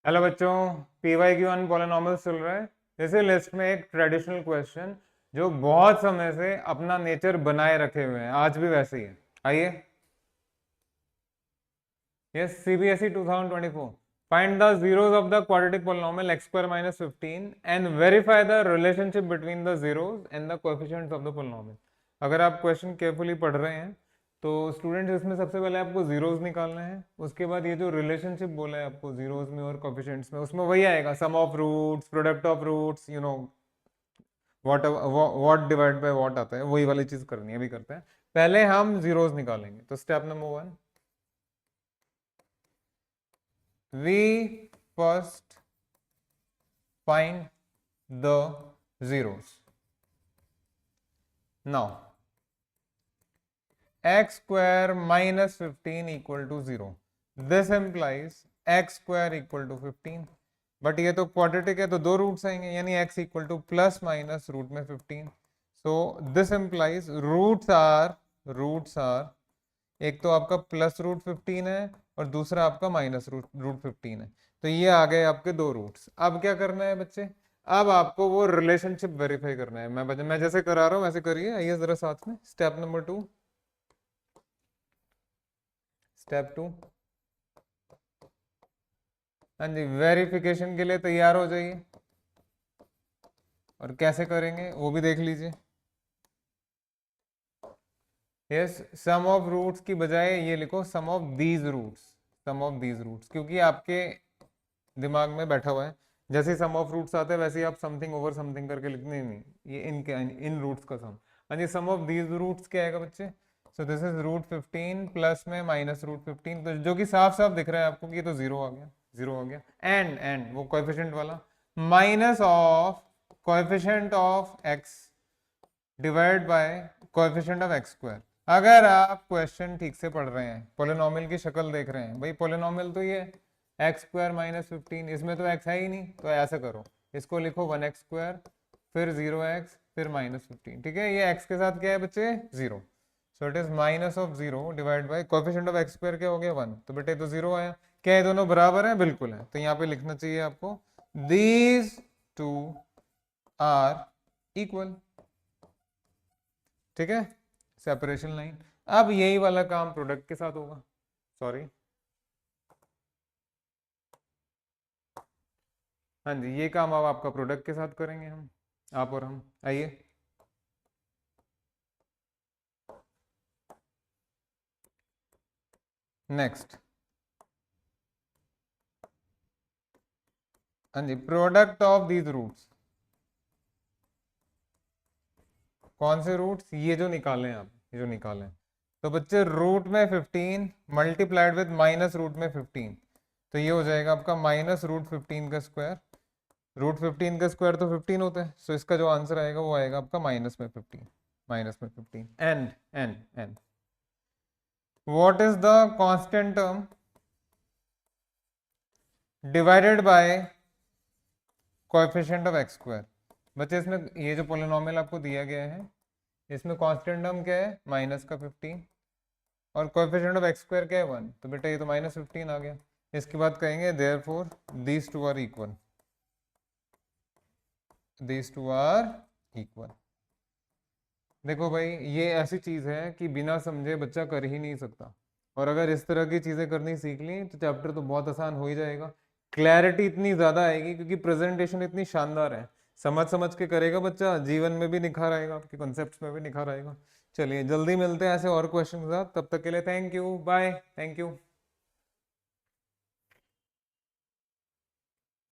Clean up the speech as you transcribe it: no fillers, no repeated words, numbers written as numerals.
Hello बच्चों, PYQ on polynomials चल रहा है। जैसे लिस्ट में एक ट्रेडिशनल क्वेश्चन जो बहुत समय से अपना नेचर बनाए रखे हुए हैं, आज भी वैसे ही है। आइए, yes, CBSE 2024। Find the zeros of the quadratic polynomial x square minus 15 and verify the relationship between the zeros and the coefficients of the polynomial। अगर आप क्वेश्चन केयरफुली पढ़ रहे हैं तो स्टूडेंट्स, इसमें सबसे पहले आपको जीरोस निकालने हैं। उसके बाद ये जो रिलेशनशिप बोला है आपको जीरोस में और कोएफिशिएंट्स में, उसमें वही आएगा, sum of roots, product of roots, what divide by what आता है, वही वाली चीज करनी है। अभी करते हैं, पहले हम जीरोस निकालेंगे। तो step number 1, we first find the zeros। now x square minus 15 equal to 0, this implies x square equal to 15। But ये तो क्वाड्रेटिक है तो दो रूट्स आएंगे, यानी x equal to plus minus root में 15। So this implies roots are एक तो आपका प्लस रूट 15 है और दूसरा आपका माइनस रूट 15 है। तो ये आ गए आपके दो रूट्स। अब क्या करना है बच्चे? अब आपको वो रिलेशनशिप वेरीफाई करना है। मैं जैसे करा रहा हूं वैसे करिए। आइए जरा साथ में। स्टेप नंबर 2, स्टेप 2, हाँ जी, वेरिफिकेशन के लिए तैयार हो जाइए। और कैसे करेंगे वो भी देख लीजिए। यस, सम ऑफ रूट्स की बजाय ये लिखो sum of these roots, sum of these roots, क्योंकि आपके दिमाग में बैठा हुआ है जैसे सम ऑफ रूट्स आते हैं वैसे ही आप समथिंग ओवर समथिंग करके लिखने नहीं, ये इन रूट्स का सम। हाँ जी, सम ऑफ दीज रूट्स क्या आएगा बच्चे? So this is root 15 plus में माइनस रूट 15, तो जो कि साफ साफ दिख रहा है आपको कि ये तो जीरो आ गया, जीरो आ गया। एंड वो कोएफिशिएंट वाला minus of coefficient of x divide by coefficient of x square. अगर आप क्वेश्चन ठीक से पढ़ रहे हैं, पोलिनोमियल की शक्ल देख रहे हैं, भाई पोलिनोमियल तो ये एक्स स्क्वायर माइनस 15, इसमें तो एक्स है ही नहीं, तो ऐसा करो, इसको लिखो 1x स्क्वायर फिर 0x फिर माइनस 15। ठीक है, ये x के साथ क्या है बच्चे? 0। So it is minus of 0 divide by coefficient of x square क्या हो गया? 1। तो बेटे तो 0 आया। क्या ये दोनों बराबर हैं? बिल्कुल है। तो यहाँ पे लिखना चाहिए आपको दीज टू आर इक्वल। ठीक है, सेपरेशन लाइन। अब यही वाला काम प्रोडक्ट के साथ होगा। सॉरी, हाँ जी, ये काम अब आपका प्रोडक्ट के साथ करेंगे हम, आप और हम। आइए, नेक्स्ट। हाँ जी, प्रोडक्ट ऑफ दीज रूट्स। कौन से रूट्स? ये जो निकाले आप, ये जो निकाले। तो बच्चे रूट में 15 मल्टीप्लाइड विद माइनस रूट में 15, तो ये हो जाएगा आपका माइनस रूट 15 का स्क्वायर। रूट 15 का स्क्वायर तो 15 होता है, सो इसका जो आंसर आएगा वो आएगा आपका माइनस में 15, माइनस में 15। And what is the constant term divided by coefficient of x square? बच्चे इसमें ये जो पोलिनोमियल आपको दिया गया है, इसमें कांस्टेंट टर्म क्या है? माइनस का 15, और कोएफिशिएंट ऑफ एक्स स्क्वायर क्या है? 1। तो बेटा ये तो माइनस 15 आ गया। इसके बाद कहेंगे therefore these two are equal, these two are equal. देखो भाई, ये ऐसी चीज है कि बिना समझे बच्चा कर ही नहीं सकता, और अगर इस तरह की चीजें करनी सीख ली तो चैप्टर तो बहुत आसान हो ही जाएगा। क्लैरिटी इतनी ज्यादा आएगी क्योंकि प्रेजेंटेशन इतनी शानदार है। समझ समझ के करेगा बच्चा, जीवन में भी निखार आएगा, आपके कॉन्सेप्ट्स में भी निखार आएगा। चलिए, जल्दी मिलते हैं ऐसे और क्वेश्चन के साथ। तब तक के लिए thank you, bye, thank you.